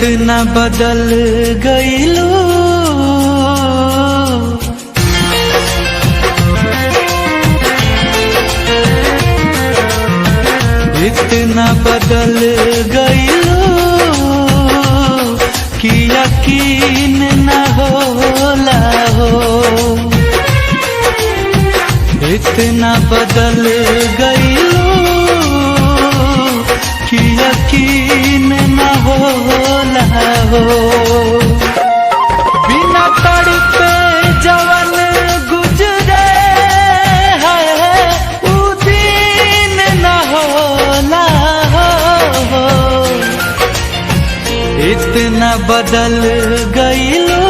इतना बदल गईलू, इतना बदल गईलू कि यकीन न होला हो। इतना बदल गईलू कि यकीन न होला हो। बिना तड़पे जवन गुजरे है उ दिन न होला हो। इतना बदल गईलू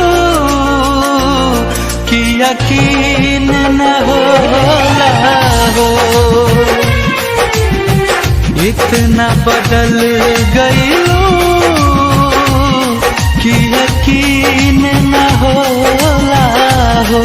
कि यकीन न होला हो। इतना बदल गईलू कि यकीन न होला हो।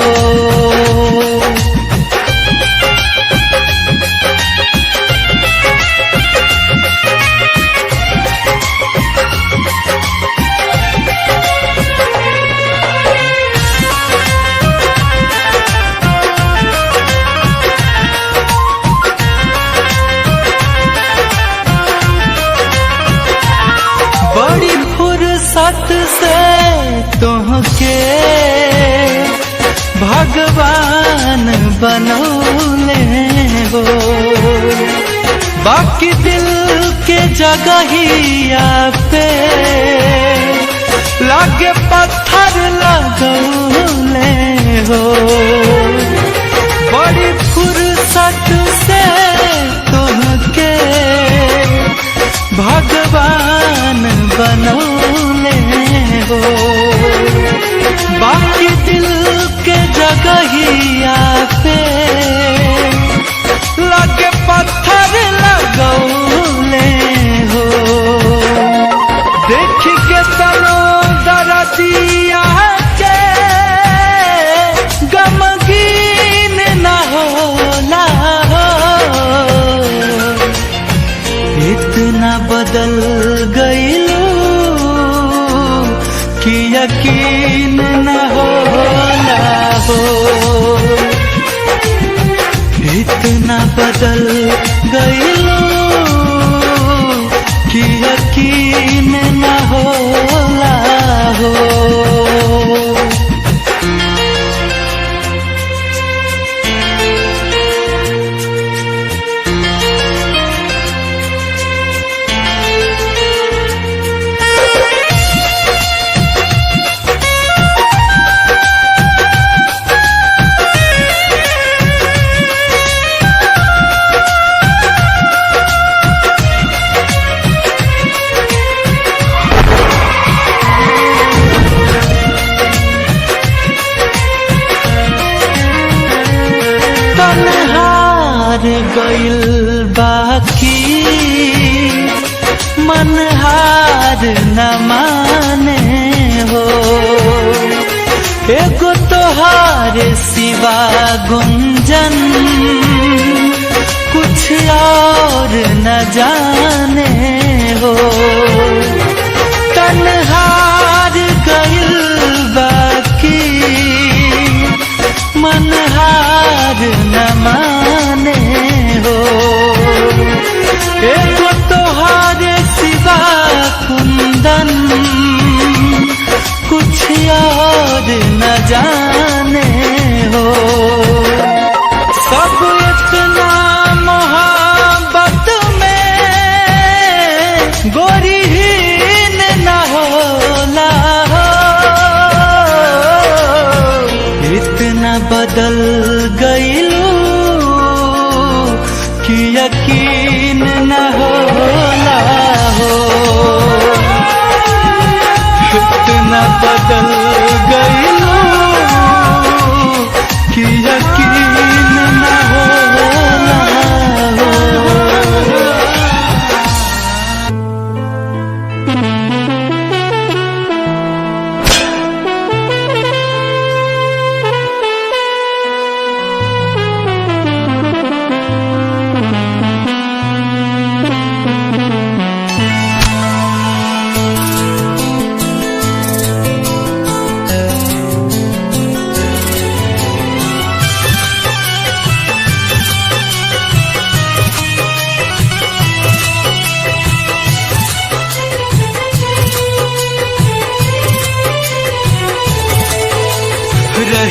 बड़ी फुर्सत से तुहके भगवान बनौले हो। बाकी दिल के जगहिया पे लागे पत्थर लगौले हो। बड़ी फुर्सत से तुहके भगवान बनौले हो। बाकी दिल के जगहिया पे लगे पत्थर लगौले हो। देख के तनो दरदिया के गमगीन न होला हो। इतना बदल गईलू कि यकीन न होला हो। इतना बदल गईलू कि यकीन न होला हो। हार गइल बाकी मन हार न माने हो। एगो तोहार सिवा गुंजन कुछ और न जाने हो। तन्हार गइल बाकी मन हार न माने हो। एक तोहार सिवा कुंदन कुछ और न जाने हो। सब इतना मोहब्बत में गोरीहीन न होला हो। इतना बदल गईलू कि यकीन न होला हो। इतना बदल गईलू कि यकीन न होला हो।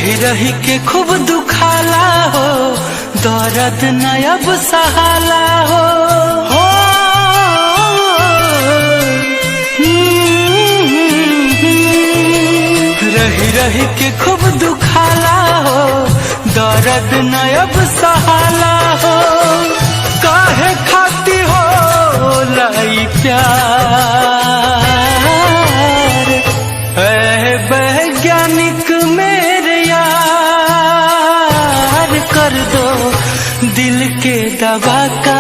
रही रही के खूब दुखाला हो, दर्द न अब सहाला हो। रही रही के खूब दुखाला हो, दर्द न अब सहाला हो। काहे खाती हो लाई प्यार, ऐ वैज्ञानिक मेरे यार, कर दो दिल के दवा का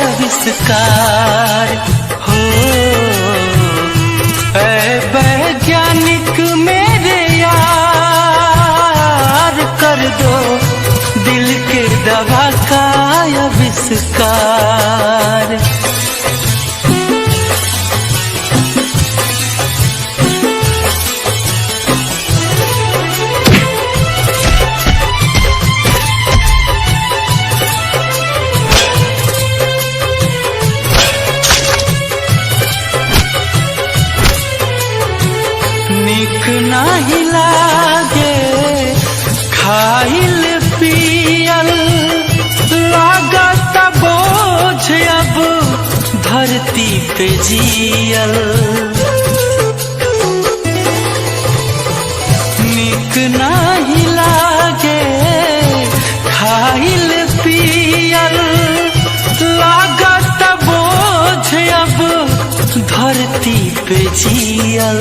आविष्कार हो। ऐ वैज्ञानिक मेरे यार, कर दो दिल के दवा का आविष्कार। निक नाही लागे खाइल पियल, लागत बोझ अब धरती पे जियल। निक नाही लागे खाइल पियल, लागत बोझ अब धरती पे जियल।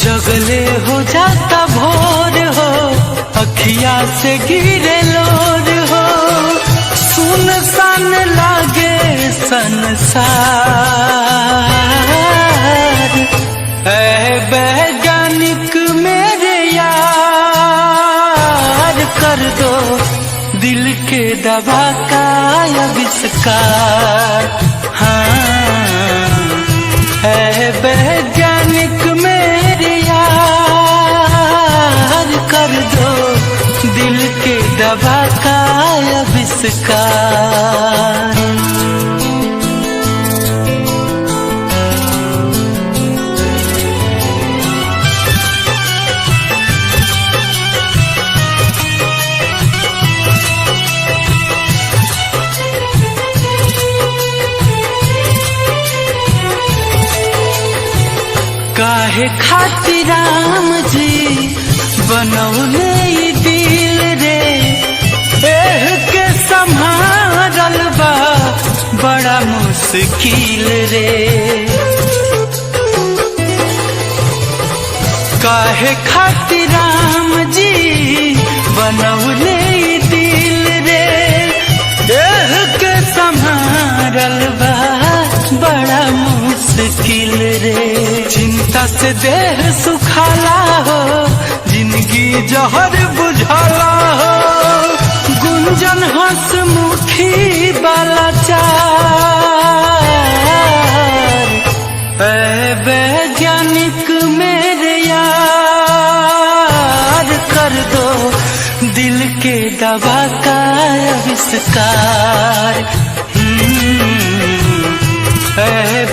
जगले हो जाता भोर हो, अखिया से गिरे लोर हो। सुनसान लागे संसार, ऐ वैज्ञानिक मेरे यार, कर दो दिल के दवा का आविष्कार। हाँ, ऐ वैज्ञानिक मेरे यार, कर दो दिल के दवा का आविष्कार। काहे खातिर राम जी बनौले दिल रे, एह के संभारल बा बड़ा मुश्किल रे। काहे खातिर राम जी बनौले दिल रे, एह के संभारल बा बड़ा मुश्किल रे। चिंता से देह सुखाला हो, जिंदगी जहर बुझाला हो। गुंजन हंसमुखी वाला चार, ऐ वैज्ञानिक मेरे यार, कर दो दिल के दवा का आविष्कार। ऐ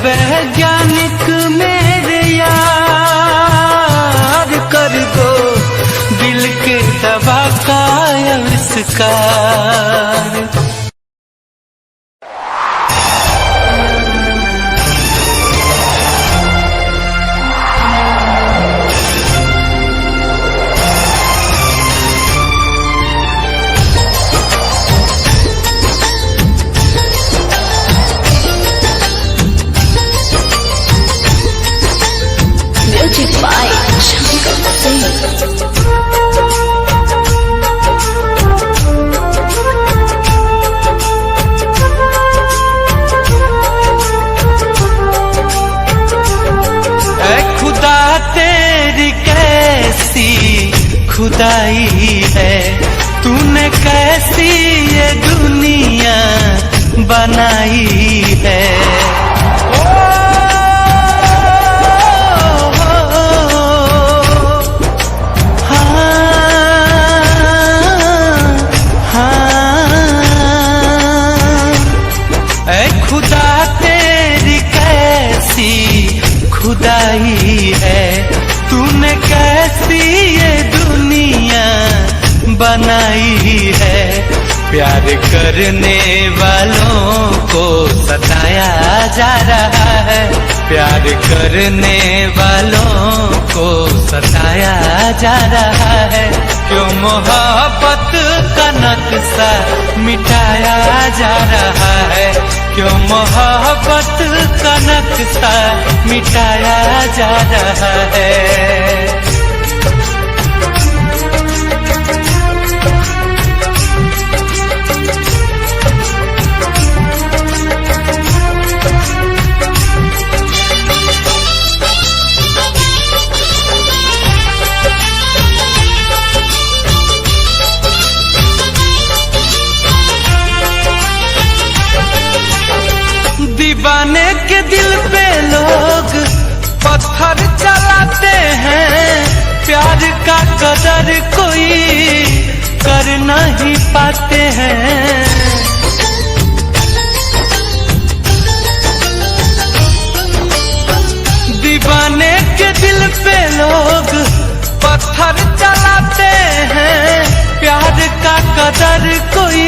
वैज्ञानिक मेरे यार, कर दो दिल के दवा का आविष्कार। Music by Shankar Singh. खुदा तेरी कैसी खुदाई है, तूने कैसी ये दुनिया बनाई है। खुदा तेरी कैसी खुदाई है, तूने कैसी ये दुनिया बनाई है। प्यार करने वालों को सताया जा रहा है, प्यार करने वालों को सताया जा रहा है। क्यों मोहब्बत का नक्शा मिटाया जा रहा है, क्यों मोहब्बत का नक्शा मिटाया जा रहा है। दीवाने के दिल पे लोग पत्थर चलाते हैं, प्यार का कदर कोई कर नहीं पाते हैं। दीवाने के दिल पे लोग पत्थर चलाते हैं, प्यार का कदर कोई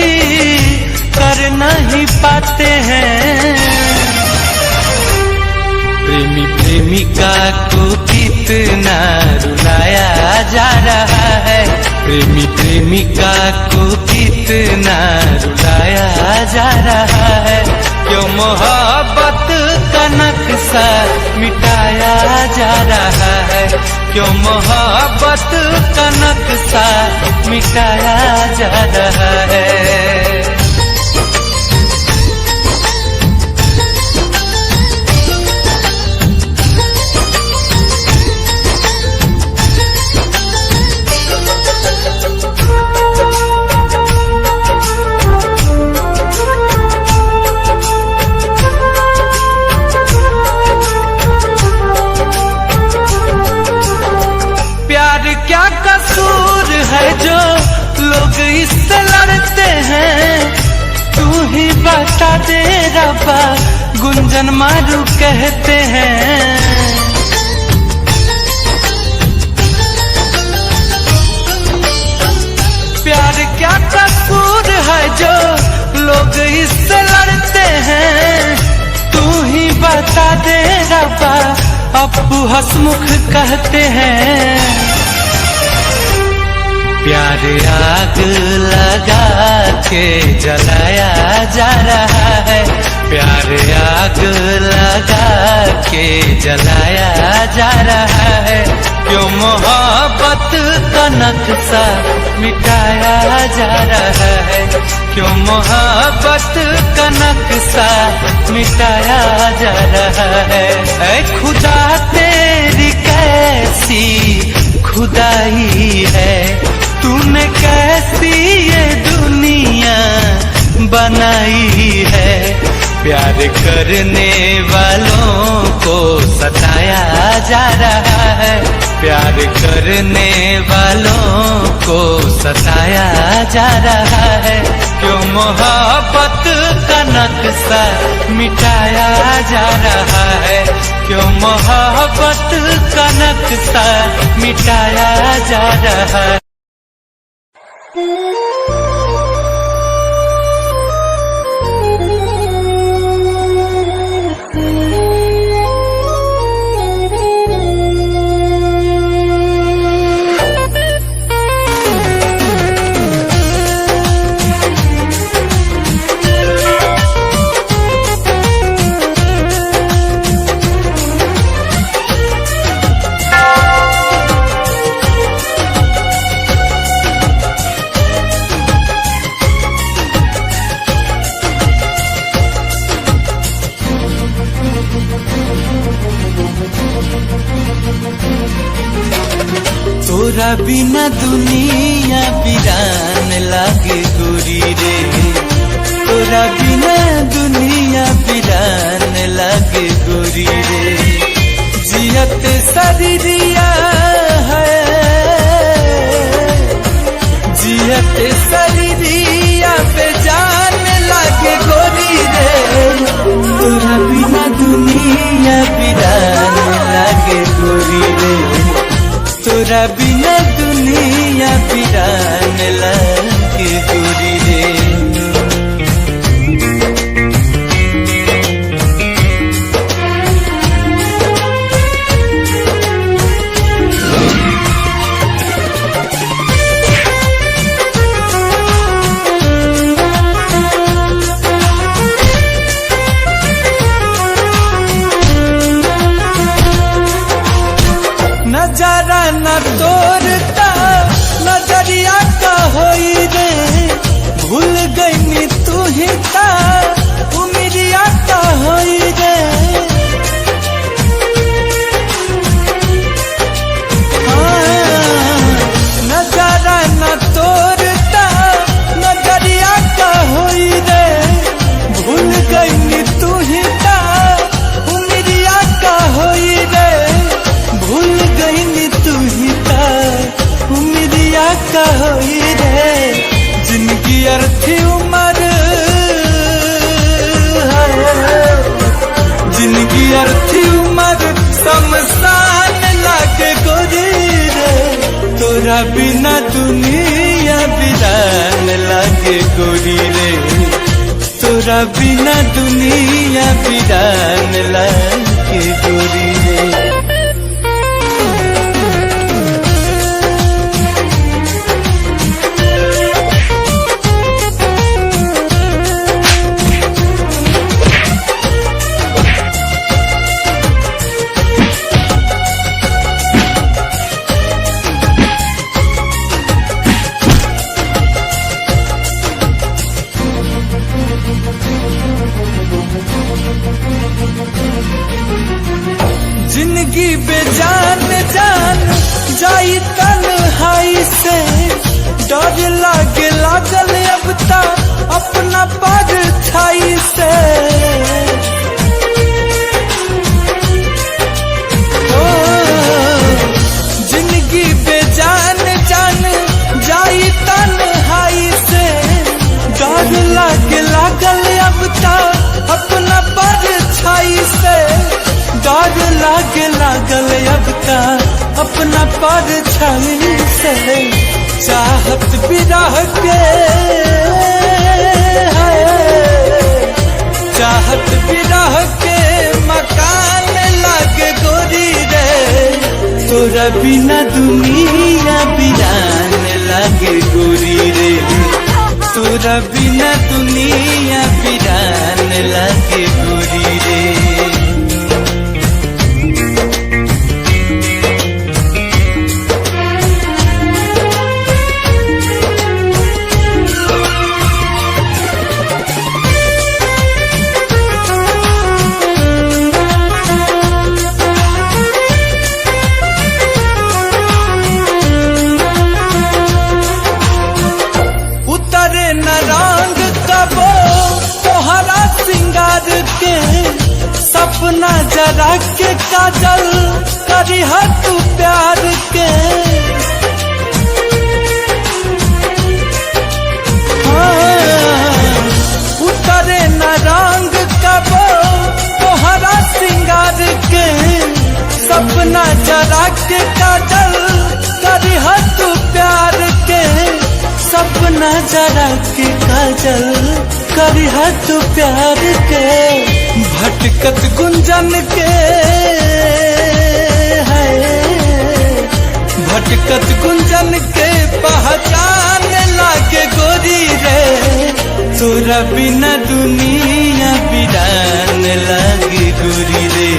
कर नहीं पाते हैं। प्रेमी प्रेमिका को कितना रुलाया जा रहा है, प्रेमी प्रेमिका को कितना रुलाया जा रहा है। क्यों मोहब्बत का नक्शा मिटाया जा रहा है, क्यों मोहब्बत का नक्शा मिटाया जा रहा है। क्या कसूर है जो लोग इससे लड़ते हैं, तू ही बता दे रब्बा, गुंजन मारू कहते हैं। प्यार क्या कसूर है जो लोग इससे लड़ते हैं, तू ही बता दे रब्बा, अप्पू हंसमुख कहते हैं। प्यार आग लगा के जलाया जा रहा है, प्यार आग लगा के जलाया जा रहा है। क्यों मोहब्बत का नक्शा मिटाया जा रहा है, क्यों मोहब्बत का नक्शा मिटाया जा रहा है। ऐ खुदा तेरी कैसी खुदाई है, तूने कैसी ये दुनिया बनाई है। प्यार करने वालों को सताया जा रहा है, प्यार करने वालों को सताया जा रहा है। क्यों मोहब्बत का नक्शा मिटाया जा रहा है, क्यों मोहब्बत का नक्शा मिटाया जा रहा है। तोरा बिना दुनिया वीरान लागे गोरी रे, तोरा बिना दुनिया वीरान लागे गोरी रे। जियत शरीरिया है, जियत शरीरिया पे जान लागे गोरी रे। तोरा बिना दुनिया वीरान लागे गोरी रे, तोरा बिना दुनिया वीरान तोरा बिना दुनिया बिरान लागे गोरी रे, तोरा बिना दुनिया बिरान लागे गोरी रे। जिंदगी बेजान जान जाई तन्हाई से, डर लागे लागल अब ता अपना परछाई से। ओ जिंदगी बेजान जान जाई तन्हाई से, डर लागे लागल अब ता अपना परछाई से। डर लागे लागल अब का अपना परछाई से। चाहत बिरह के चाहत बिरह के मकान लागे गोरी रे, तोरा बिना दुनिया बिरान लागे गोरी रे, तोरा बिना दुनिया बिरान लागे गोरी रे। सपना जरा के काजल करी तू प्यार के। उतरे न रंग कबो तोहरा सिंगार के, सपना जरा के काजल करी तू प्यार के। सपना जरा के काजल करी तू प्यार के। भटकत गुंजन के है, भटकत गुंजन के पहचान लागे गोरी रे, तोरा बिना दुनिया बिरान लागे गोरी रे,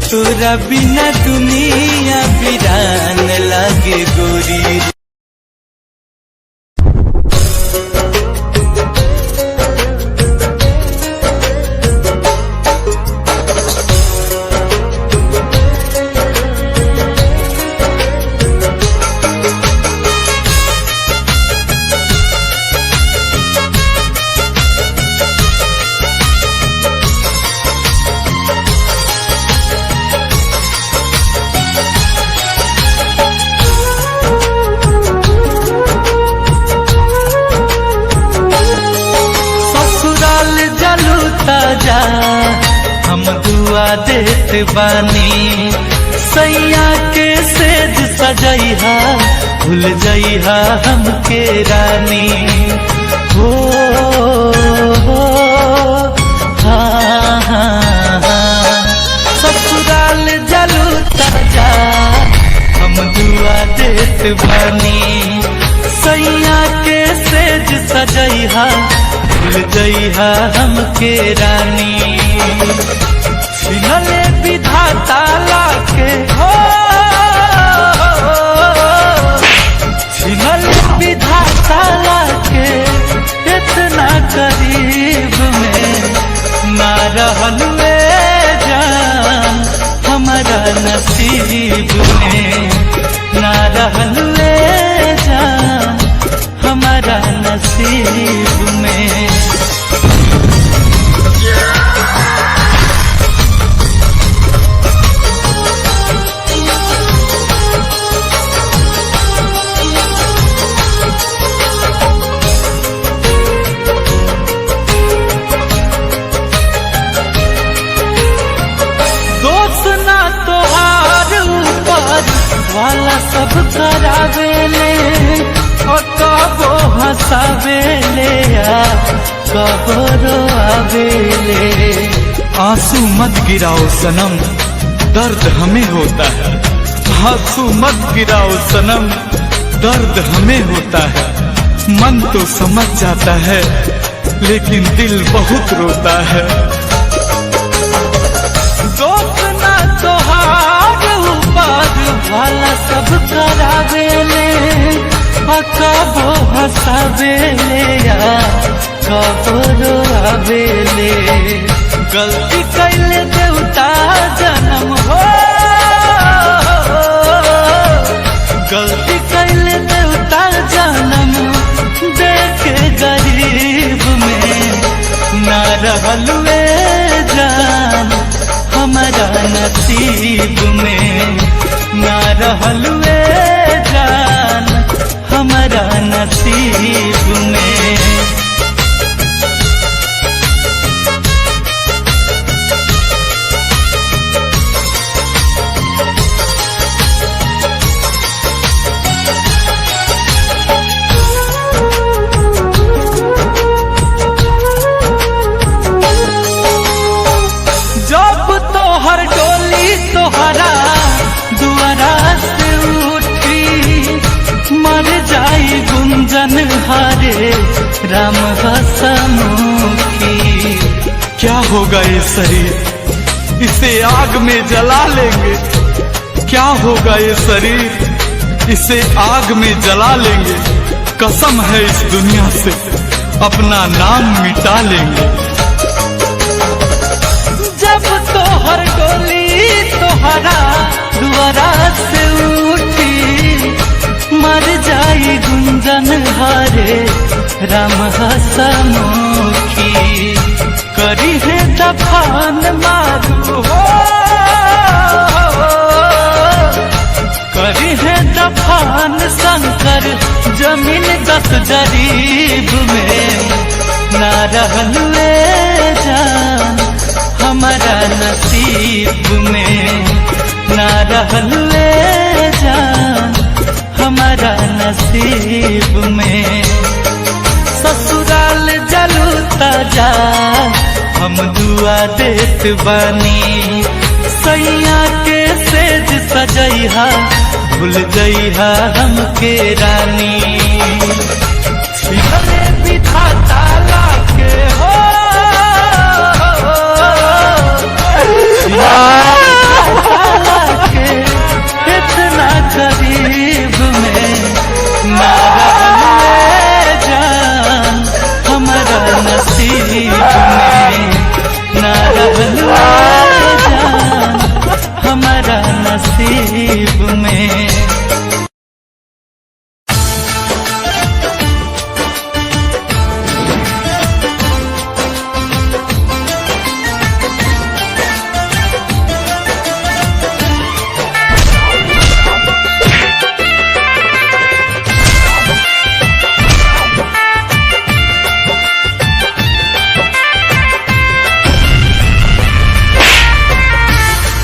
तोरा बिना दुनिया बिरान लागे गोरी रे। जा हम दुआ देत बानी, सैया के सेज सजैहा भूल जइहा हमके रानी। हो हाँ हाँ हाँ ससुराल जलू ताजा हम दुआ देत बानी, सैया के सेज सजैहा भूल जइहा हमके रानी। छिनले विधाता लाके हो, छिनले विधाता लाके इतना करीब में ना रहल जान हमारा नसीब में, ना रहल जान हमारा नसीब में। दोस्त ना तोहार ऊपर वाला सब करावेला, हंसावेले या कबो रोआवेले। आंसू मत गिराओ सनम, दर्द हमें होता है। आंसू मत गिराओ सनम, दर्द हमें होता है। मन तो समझ जाता है लेकिन दिल बहुत रोता है। दोस्त ना तोहार ऊपर वाला सब करावेले, कबो हंसावेले या कबो रोआवेले। गलती कैले देवता जन्म हो, गलती कैले देवता जन्म देखे गरीब में। ना रहल वे जान हमारा नसीब में, ना रहल वे जान हमारा नसीब में। जब तोहर डोली तोहरा दुआरा से उठी, मर जाई गुंजन हारे राम हसमुखी। क्या होगा ये शरीर, इसे आग में जला लेंगे। क्या होगा ये शरीर, इसे आग में जला लेंगे। कसम है इस दुनिया से अपना नाम मिटा लेंगे। जब तोहर डोली तोहरा दुआरा से उठी, मर जाई गुंजन हारे राम हसमुखी। करी है दफान मारू हो, करी है दफान शंकर जमीन 10 जरीब में। ना रहल वे जान हमारा नसीब में, ना रहल वे जान हमारा नसीब में। ससुराल जलूता जा हम दुआ देत बानी, सैया के सेज सजैहा भूल जइहा हमके रानी। छिपले विधाता लाके हो, के इतना करीब में। ना रहल जान हमारा नसीब में, ना रहल जान हमारा नसीब में।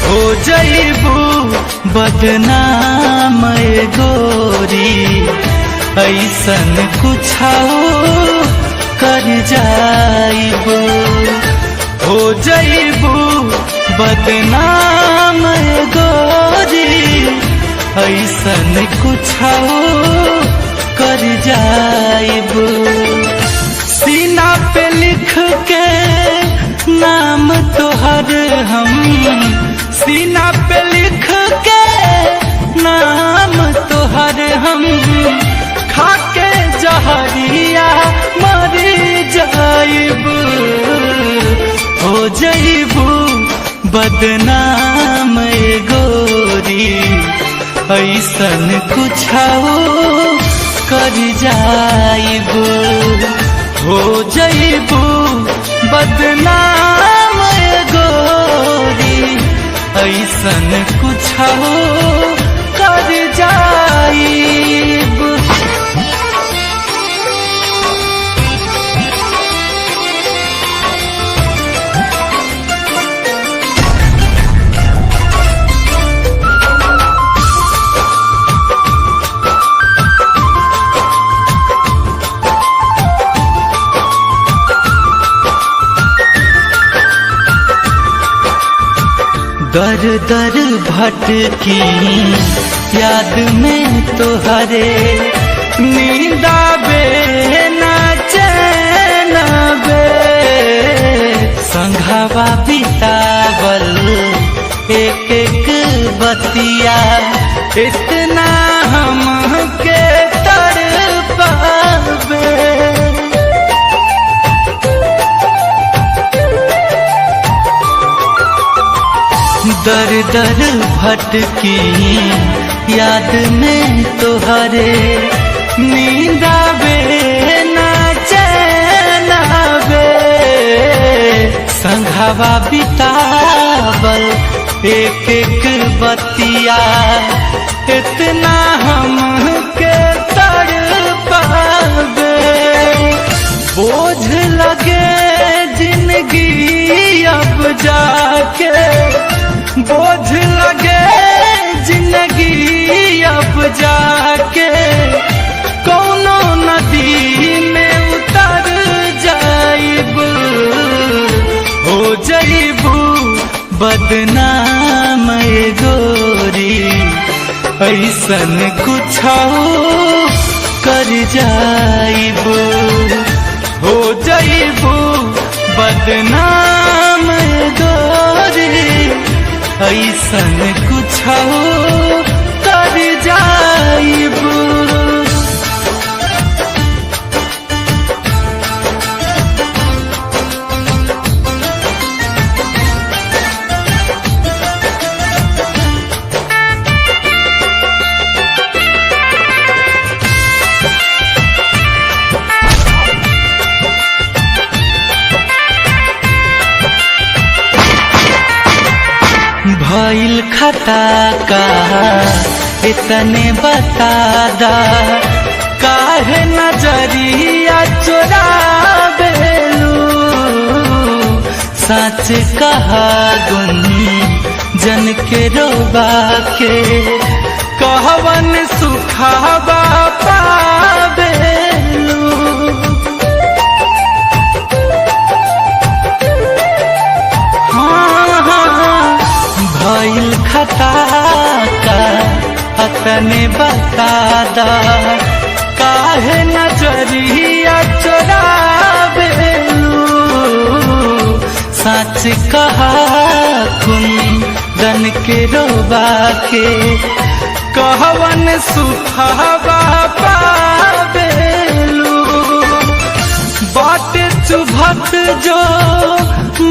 हो जईबू बदनाम ए गोरी, ऐसन कुछाओ कर जाइबू। हो जईबू बदनाम ए गोरी, ऐसन कुछाओ कर जाइबू। सीना पे लिख के नाम तोहर हम, सीना पे लिख के नाम तोहर हम, खाके जहरिया मर जाइबू। हो जईबू बदनाम ए गोरी, ऐसन कुछाओ कर जाइबू। हो जईबू बदनाम ए गोरी, ऐसन कुछाओ कर जाइब। दर दर भटकी याद में तोहरे, नींद आवे ना चैन आवे, संघवा बितावल एक एक बतिया इतना हमके तड़पावे। दर दर भटकी याद में तोहरे, नींद आवे ना चैन आवे, संघवा बितावल एक एक बतिया इतना हमके तड़पावे। बोझ लगे जिंदगी अब जाके, बोझ लगे जिंदगी अब जाके, कौनो नदी में उतर जाइब, हो जाइबू बदनाम गोरी, ऐसन कुछ कर जाइबू, हो जाइबू बदनाम गोरी, ऐसन कुछ कर जाइबू। भइल खता का इतने बता दा, काहे नजरिया चुरावेलू, सच कहा गुन जन के रोबा के, कहवन सुखावा पावेलू। भइल खता का अतने बता दा, काहे नजरिया चुरावेलू, सच कहा कुंदन के रोबा के, कहवन सुखावा पावेलू। बाट चुभत जो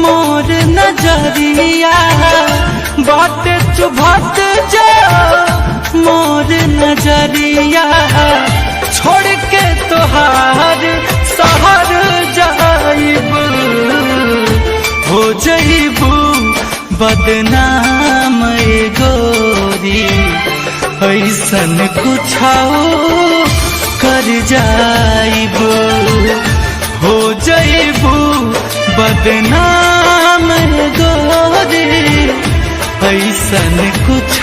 मोर नजरिया, बाट चुभत जो मोर नजरिया, छोड़ के तोहार शहर जाइब, हो जाइबू बदनाम गोरी, ऐसन कुछ कर जाइबू, हो जाइबू बदनाम गोरी, ऐसन कुछ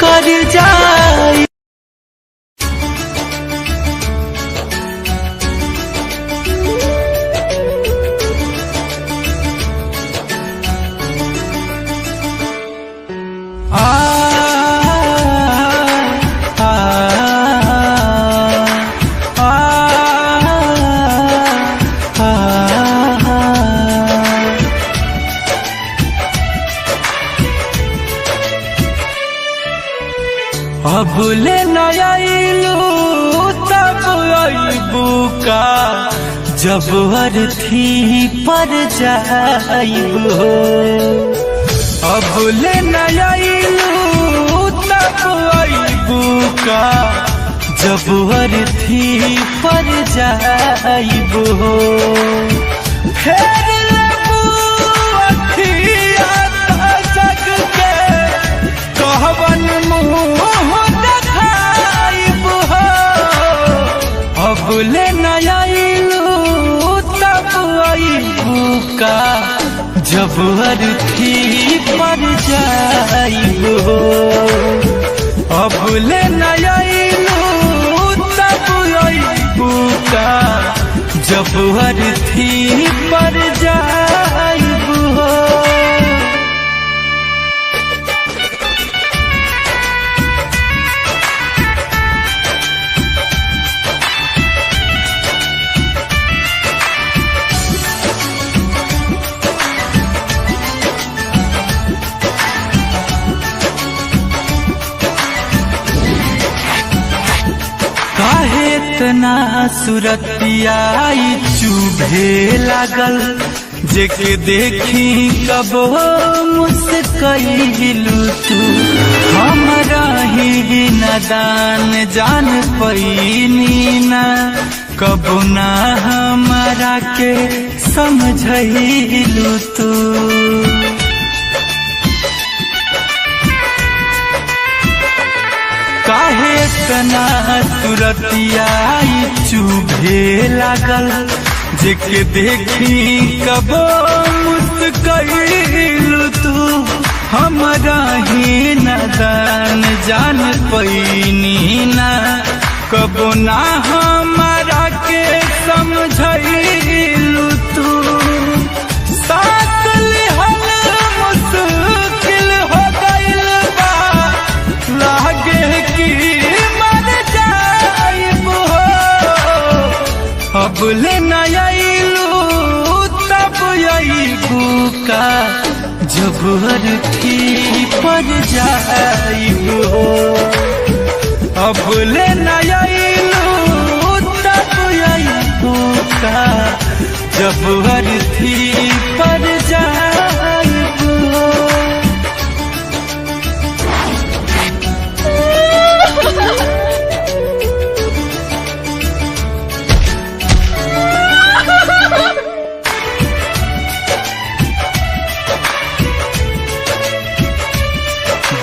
कर जाइबू। अब ले नयाइलू तब आइबू का, जब अर्थी पर जाइबू। अब ले नयाइलू तब आइबू का, जब अर्थी पर जाइबू। फेर लेबू अखिया जग के, कहवन मुँह अब ले नयाइलू तब आइबू का, जब अर्थी पर जाइबू। अब ले नयाइलू तब आइबू का, जब अर्थी पर जाइबू। सुरतिया चुभे लागल, जेके देखी कबो मुस्कइलू तू। हमरा ही नादान जान पैनी ना, कबो ना हमारा के समझइलू तू। काहे तना सुरतिया चुभे लागल, जेके देखी कबो मुस्कइलू तू। हमरा ही नादान जान पैनी ना, कबो ना हमारा के समझइलू तू। साथ लिहल मुश्किल हो गइल बा, लागे कि मर जाइब हो। अब ले न आइलू तब आइबू का, जब अर्थी पर जाइब हो। अब ले न आइलू तब आइबू का, जब अर्थी पर जाइब हो।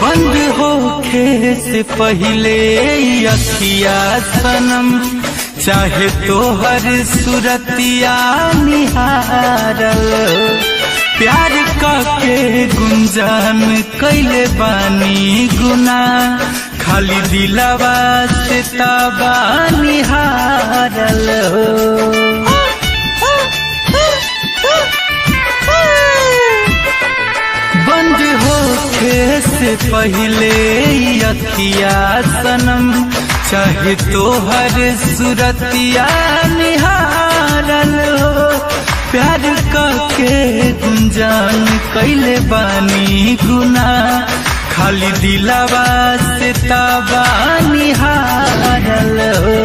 बंद होखे से पहले अखिया सनम, चाहे तोहर सुरतिया निहारल। प्यार के गुंजान कैले बानी गुना, खाली दिलवा से ताबा निहारल। बंद होखे से पहले अखिया सनम, चाहे तोहर सुरतिया निहारल हो। प्यार के गुंजान कैले बानी गुना, खाली दिलवा से ताबा निहारल हो।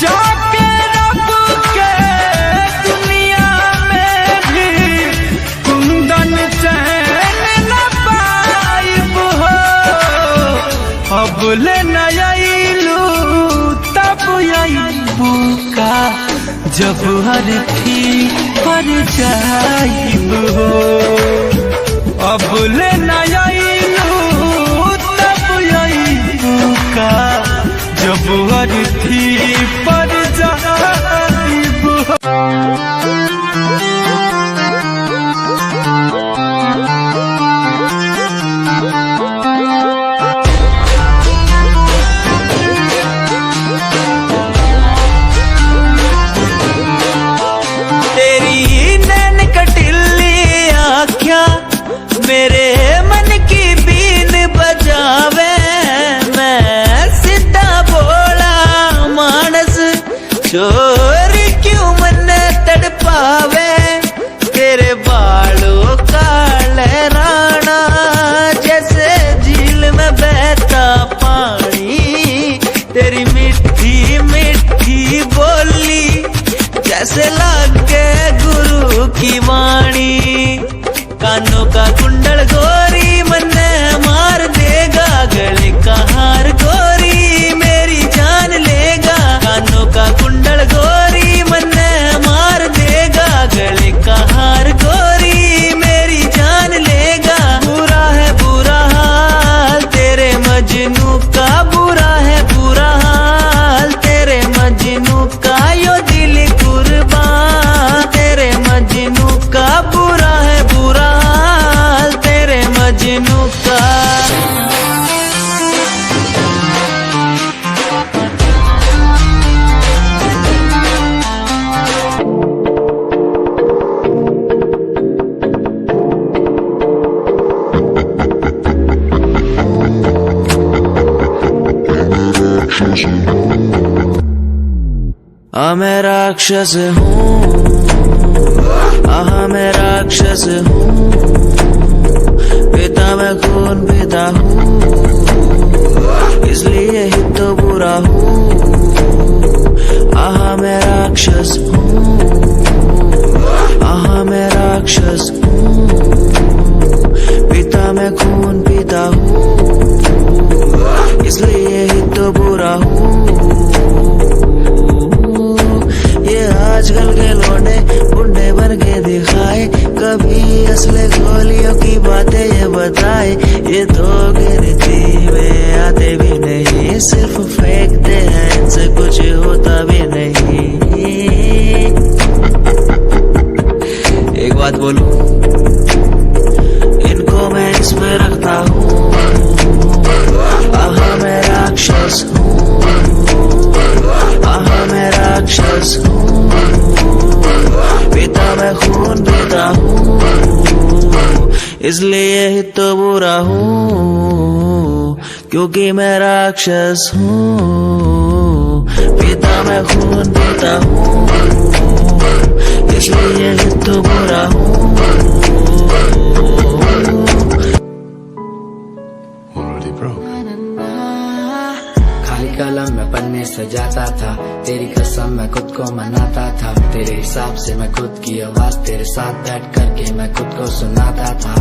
जाके रब के दुनिया में भी कुंदन चैन न पाइब हो। अब ले न आइलू तब आइबू का, जब अर्थी पर जाइब हो। अब ले न आइलू तब आइबू का, जब अर्थी पर जाइब हो। मेरे मन की बीन बजावे, मैं सीधा बोला मानस, चोर क्यों मन तड़पावे। तेरे बालों का लहराना जैसे झील में बहता पानी, तेरी मीठी मीठी बोली जैसे लागे गुरु की वाणी। कानों का कुंडल गोरी मन्ने मार देगा, गले का हार गोरी मेरी जान लेगा। कानों का कुंडल गोरी मन्ने मार देगा, गले का हार गोरी मेरी जान लेगा। बुरा है बुरा हाल तेरे मजनू का, बुरा है बुरा हाल तेरे मजनू का। यो दिल कुर्बान तेरे मजनू का, बुरा है बुरा हाल तेरे मजनू का। मैं राक्षस हूँ, मैं राक्षस हूँ, पिता मैं खून पिता हूँ, इसलिए ही तो बुरा हूँ। राक्षस हूँ, आहा मैं राक्षस हूँ, पिता मैं खून पीता हूँ, इसलिए ही तो बुरा हूँ। ये आजकल के लौंडे बुढ़े बन के दिखाए, कभी असली गोलियों की बातें ये बताए। ये तो गिनती में आते भी नहीं, सिर्फ फेंकते हैं, इनसे कुछ होता भी नहीं। एक बात बोलूं, इनको मैं इसमें रखता हूँ, आहा मैं राक्षस हूँ, आहा मैं राक्षस हूँ, पिता मैं खून पीता हूँ, इसलिए ही तो बुरा हूँ, क्योंकि मैं राक्षस हूँ, पिता मैं खून पीता हूँ, इसलिए ही तो बुरा हूँ। खाली कलम में पन्ने सजाता था, तेरी कसम मैं खुद को मनाता था, तेरे हिसाब से मैं खुद की आवाज तेरे साथ बैठ करके मैं खुद को सुनाता था।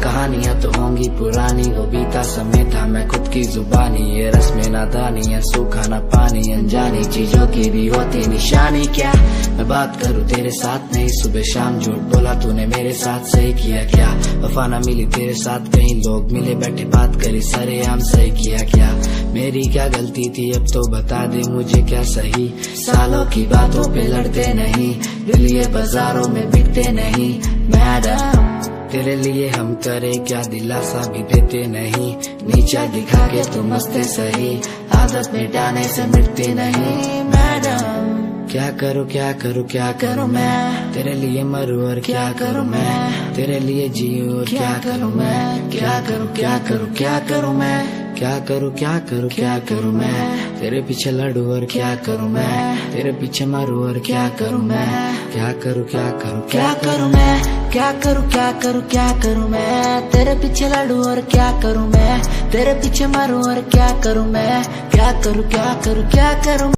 कहानियां तो होंगी पुरानी, वो बीता समय था मैं खुद की जुबानी, ये रस्में नादानी है, सूखा ना पानी, अनजानी चीजों की भी होती निशानी। क्या मैं बात करूं तेरे साथ नहीं, सुबह शाम झूठ बोला तूने मेरे साथ, सही किया क्या? वफा ना मिली तेरे साथ, कहीं लोग मिले बैठे बात करी सरेआम, सही किया क्या? मेरी क्या गलती थी अब तो बता दे मुझे, क्या सही? सालों की बातों पे लड़ते नहीं, दिल ये बाजारों में बिकते नहीं। मैडम तेरे लिए हम करे क्या, दिलासा भी देते नहीं, नीचा दिखा के तुम मस्ते सही, आदत मिटाने से मिटती नहीं। मैडम क्या करूँ क्या करूँ क्या करूँ मैं, तेरे लिए मरूँ और क्या करूँ मैं, तेरे लिए जीऊँ और क्या करूँ मैं, क्या करूँ क्या करूँ क्या करूँ मैं, क्या करूँ क्या करूँ क्या करूँ मैं, तेरे पीछे लड़ूँ और क्या करूँ मैं, तेरे पीछे मरूँ और क्या करूँ मैं, क्या करूँ क्या करूँ क्या करूँ मैं, क्या करूँ क्या करूँ क्या करूँ मैं, तेरे पीछे लड़ूँ और क्या करूँ मैं, तेरे पीछे मरूँ और क्या करूँ मैं, क्या करूँ क्या करूँ क्या करूँ।